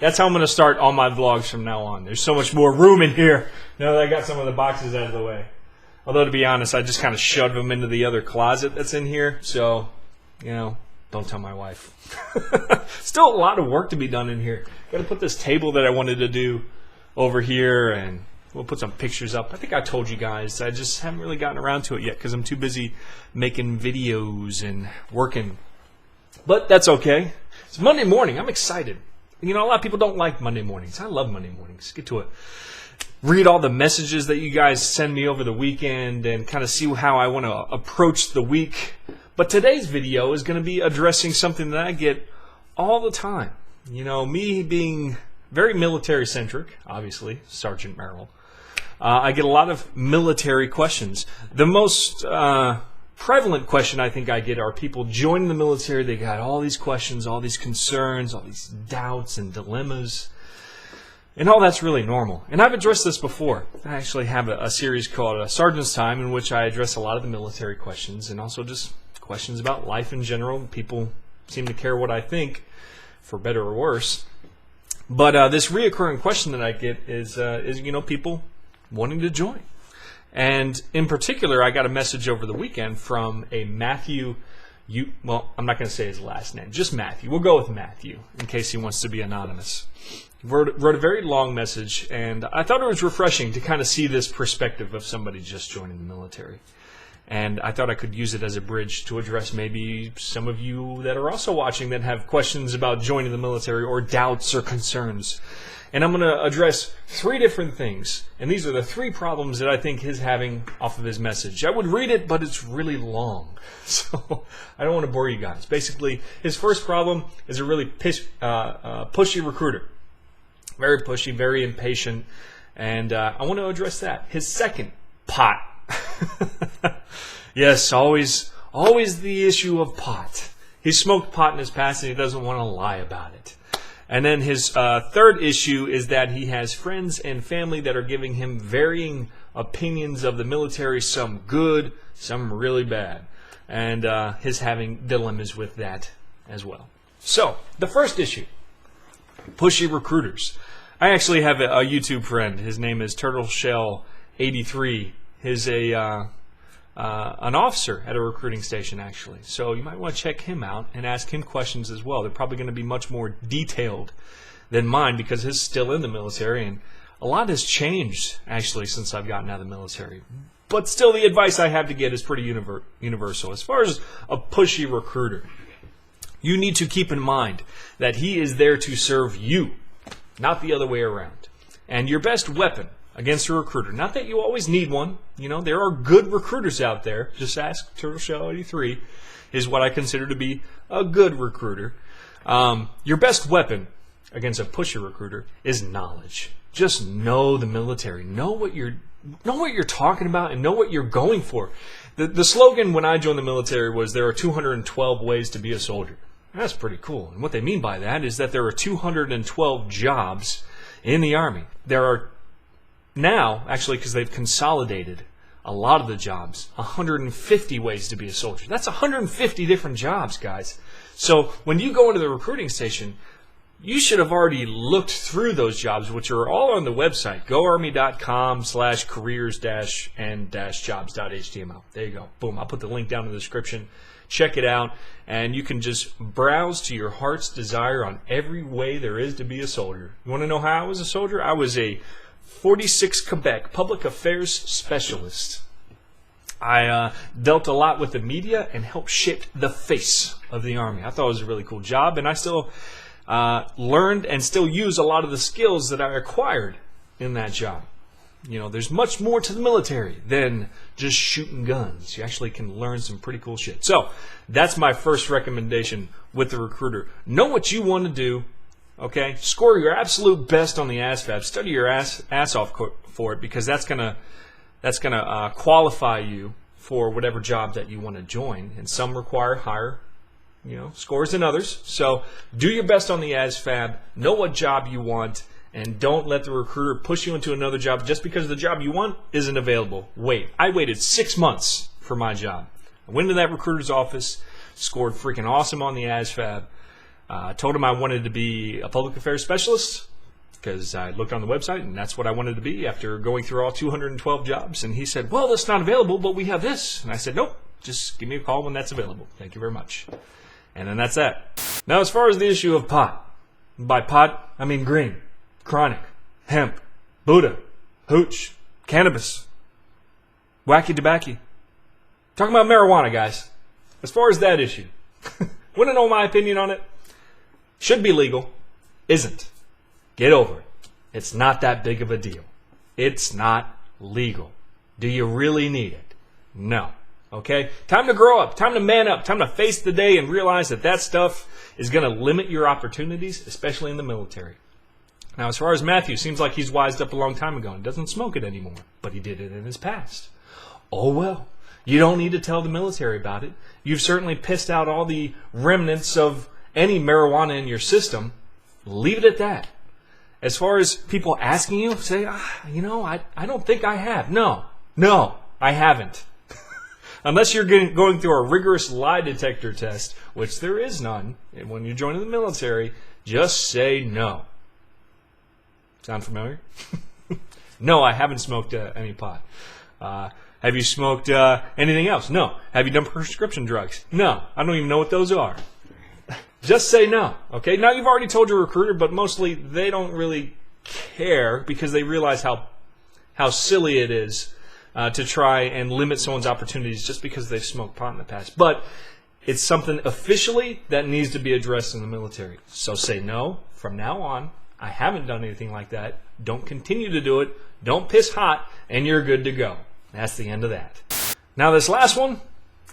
That's how I'm going to start all my vlogs from now on. There's so much more room in here now that I got some of the boxes out of the way. Although, to be honest, I just kind of shoved them into the other closet that's in here. So, you know, don't tell my wife. Still a lot of work to be done in here. Got to put this table that I wanted to do over here, and we'll put some pictures up. I think I told you guys. I just haven't really gotten around to it yet because I'm too busy making videos and working. But that's okay. It's Monday morning. I'm excited. You know, a lot of people don't like Monday mornings. I love Monday mornings. Get to it. Read all the messages that you guys send me over the weekend and kind of see how I want to approach the week. But today's video is going to be addressing something that I get all the time. You know, me being very military-centric, obviously, Sergeant Merrill. I get a lot of military questions. The most prevalent question I think I get are people joining the military. They got all these questions, all these concerns, all these doubts and dilemmas. And all that's really normal. And I've addressed this before. I actually have a series called Sergeant's Time in which I address a lot of the military questions and also just questions about life in general. People seem to care what I think, for better or worse. But this reoccurring question that I get is you know, people wanting to join. And in particular, I got a message over the weekend from a Matthew. Well, I'm not going to say his last name, just Matthew. We'll go with Matthew in case he wants to be anonymous. He wrote a very long message, and I thought it was refreshing to kind of see this perspective of somebody just joining the military. And I thought I could use it as a bridge to address maybe some of you that are also watching that have questions about joining the military or doubts or concerns. And I'm going to address 3 different things. And these are the 3 problems that I think he's having off of his message. I would read it, but it's really long. So I don't want to bore you guys. Basically, his first problem is a really pushy recruiter. Very pushy, very impatient. And I want to address that. His second, pot. Yes, always the issue of pot. He smoked pot in his past and he doesn't want to lie about it. And then his third issue is that he has friends and family that are giving him varying opinions of the military, some good, some really bad. And his having dilemmas with that as well. So, the first issue, pushy recruiters. I actually have a YouTube friend. His name is TurtleShell83. He's an officer at a recruiting station, actually. So you might want to check him out and ask him questions as well. They're probably going to be much more detailed than mine because he's still in the military, and a lot has changed, actually, since I've gotten out of the military. But still, the advice I have to get is pretty universal. As far as a pushy recruiter, you need to keep in mind that he is there to serve you, not the other way around. And your best weapon against a recruiter, not that you always need one, you know, there are good recruiters out there, just ask TurtleShell83, is what I consider to be a good recruiter. Your best weapon against a pushy recruiter is knowledge. Just know the military, know what you're talking about, and know what you're going for. The slogan when I joined the military was, there are 212 ways to be a soldier. That's pretty cool. And what they mean by that is that there are 212 jobs in the Army. There are now, actually, because they've consolidated a lot of the jobs, 150 ways to be a soldier. That's 150 different jobs, guys. So when you go into the recruiting station, you should have already looked through those jobs, which are all on the website, goarmy.com/careers-and-jobs.html. There you go. Boom. I'll put the link down in the description. Check it out, and you can just browse to your heart's desire on every way there is to be a soldier. You want to know how I was a soldier? I was a 46 Quebec public affairs specialist. I dealt a lot with the media and helped shape the face of the Army. I thought it was a really cool job, and I still learned and still use a lot of the skills that I acquired in that job. You know, there's much more to the military than just shooting guns. You actually can learn some pretty cool shit. So, that's my first recommendation with the recruiter. Know what you want to do, okay? Score your absolute best on the ASVAB. Study your ass off for it, because that's gonna qualify you for whatever job that you want to join. And some require higher scores than others. So do your best on the ASFAB. Know what job you want, and don't let the recruiter push you into another job just because the job you want isn't available. Wait. I waited 6 months for my job. I went to that recruiter's office, scored freaking awesome on the ASFAB. Told him I wanted to be a public affairs specialist because I looked on the website and that's what I wanted to be after going through all 212 jobs. And he said, well, that's not available, but we have this. And I said, nope, just give me a call when that's available. Thank you very much. And then that's that. Now, as far as the issue of pot, by pot, I mean green, chronic, hemp, Buddha, hooch, cannabis, wacky tobacco. Talking about marijuana, guys. As far as that issue, want to know my opinion on it? Should be legal. Isn't. Get over it. It's not that big of a deal. It's not legal. Do you really need it? No. Okay? Time to grow up. Time to man up. Time to face the day and realize that stuff is going to limit your opportunities, especially in the military. Now, as far as Matthew, seems like he's wised up a long time ago and doesn't smoke it anymore. But he did it in his past. Oh, well. You don't need to tell the military about it. You've certainly pissed out all the remnants of any marijuana in your system. Leave it at that. As far as people asking you, say, I don't think I have. No, I haven't. Unless you're going through a rigorous lie detector test, which there is none. And when you join the military, just say no. Sound familiar? No, I haven't smoked any pot. Have you smoked anything else? No. Have you done prescription drugs? No. I don't even know what those are. Just say no, okay? Now, you've already told your recruiter, but mostly they don't really care because they realize how silly it is to try and limit someone's opportunities just because they've smoked pot in the past. But it's something officially that needs to be addressed in the military. So say no from now on. I haven't done anything like that. Don't continue to do it. Don't piss hot, and you're good to go. That's the end of that. Now, this last one,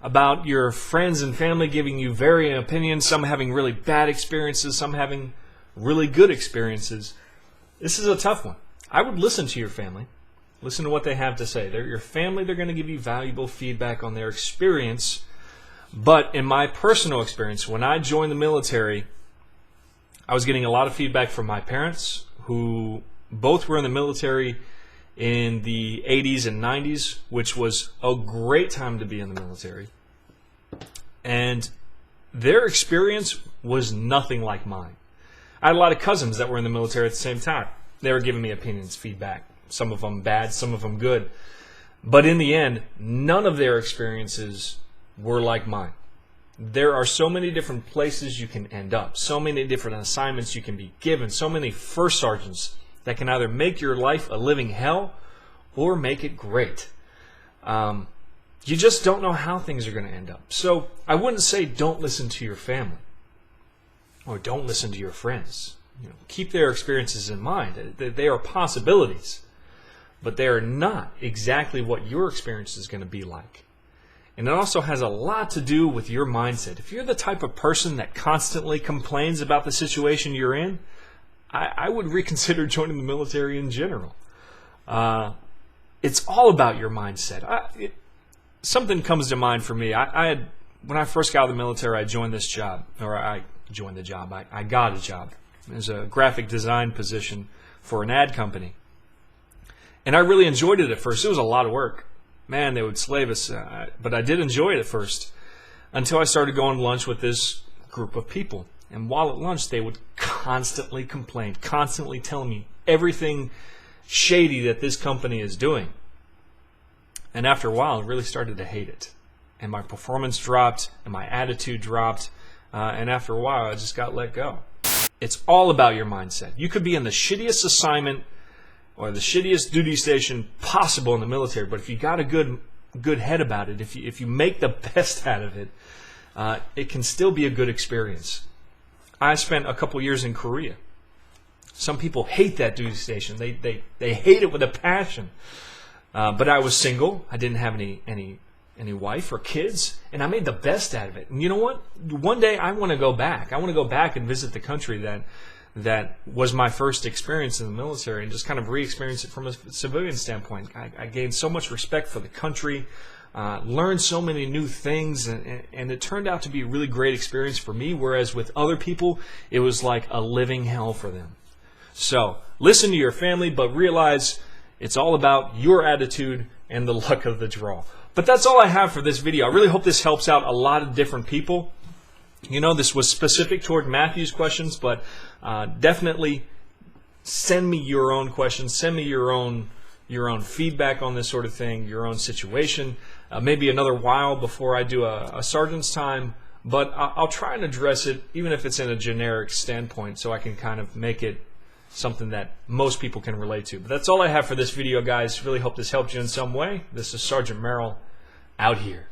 about your friends and family giving you varying opinions, some having really bad experiences, some having really good experiences. This is a tough one. I would listen to your family. Listen to what they have to say. They're your family. They're going to give you valuable feedback on their experience. But in my personal experience, when I joined the military, I was getting a lot of feedback from my parents, who both were in the military in the 80s and 90s, which was a great time to be in the military. And their experience was nothing like mine. I had a lot of cousins that were in the military at the same time. They were giving me opinions, feedback. Some of them bad, some of them good. But in the end, none of their experiences were like mine. There are so many different places you can end up, so many different assignments you can be given, so many first sergeants that can either make your life a living hell or make it great. You just don't know how things are going to end up. So I wouldn't say don't listen to your family or don't listen to your friends. Keep their experiences in mind. They are possibilities, but they are not exactly what your experience is going to be like. And it also has a lot to do with your mindset. If you're the type of person that constantly complains about the situation you're in, I would reconsider joining the military in general. It's all about your mindset. Something comes to mind for me. When I first got out of the military, I joined this job, or I joined the job. I got a job. It was a graphic design position for an ad company. And I really enjoyed it at first. It was a lot of work. Man, they would slave us. But I did enjoy it at first until I started going to lunch with this group of people. And while at lunch, they would constantly complain, constantly telling me everything shady that this company is doing. And after a while, I really started to hate it. And my performance dropped, and my attitude dropped. And after a while, I just got let go. It's all about your mindset. You could be in the shittiest assignment or the shittiest duty station possible in the military, but if you got a good head about it, if you make the best out of it, it can still be a good experience. I spent a couple years in Korea. Some people hate that duty station. They hate it with a passion. But I was single. I didn't have any wife or kids, and I made the best out of it. And you know what? One day I want to go back. I want to go back and visit the country that was my first experience in the military and just kind of re-experience it from a civilian standpoint. I gained so much respect for the country, learned so many new things, and it turned out to be a really great experience for me, whereas with other people, it was like a living hell for them. So listen to your family, but realize it's all about your attitude and the luck of the draw. But that's all I have for this video. I really hope this helps out a lot of different people. You know, this was specific toward Matthew's questions, but definitely send me your own questions. Send me your own feedback on this sort of thing, your own situation. Maybe another while before I do a sergeant's time, but I'll try and address it, even if it's in a generic standpoint, so I can kind of make it something that most people can relate to. But that's all I have for this video, guys. Really hope this helped you in some way. This is Sergeant Merrill out here.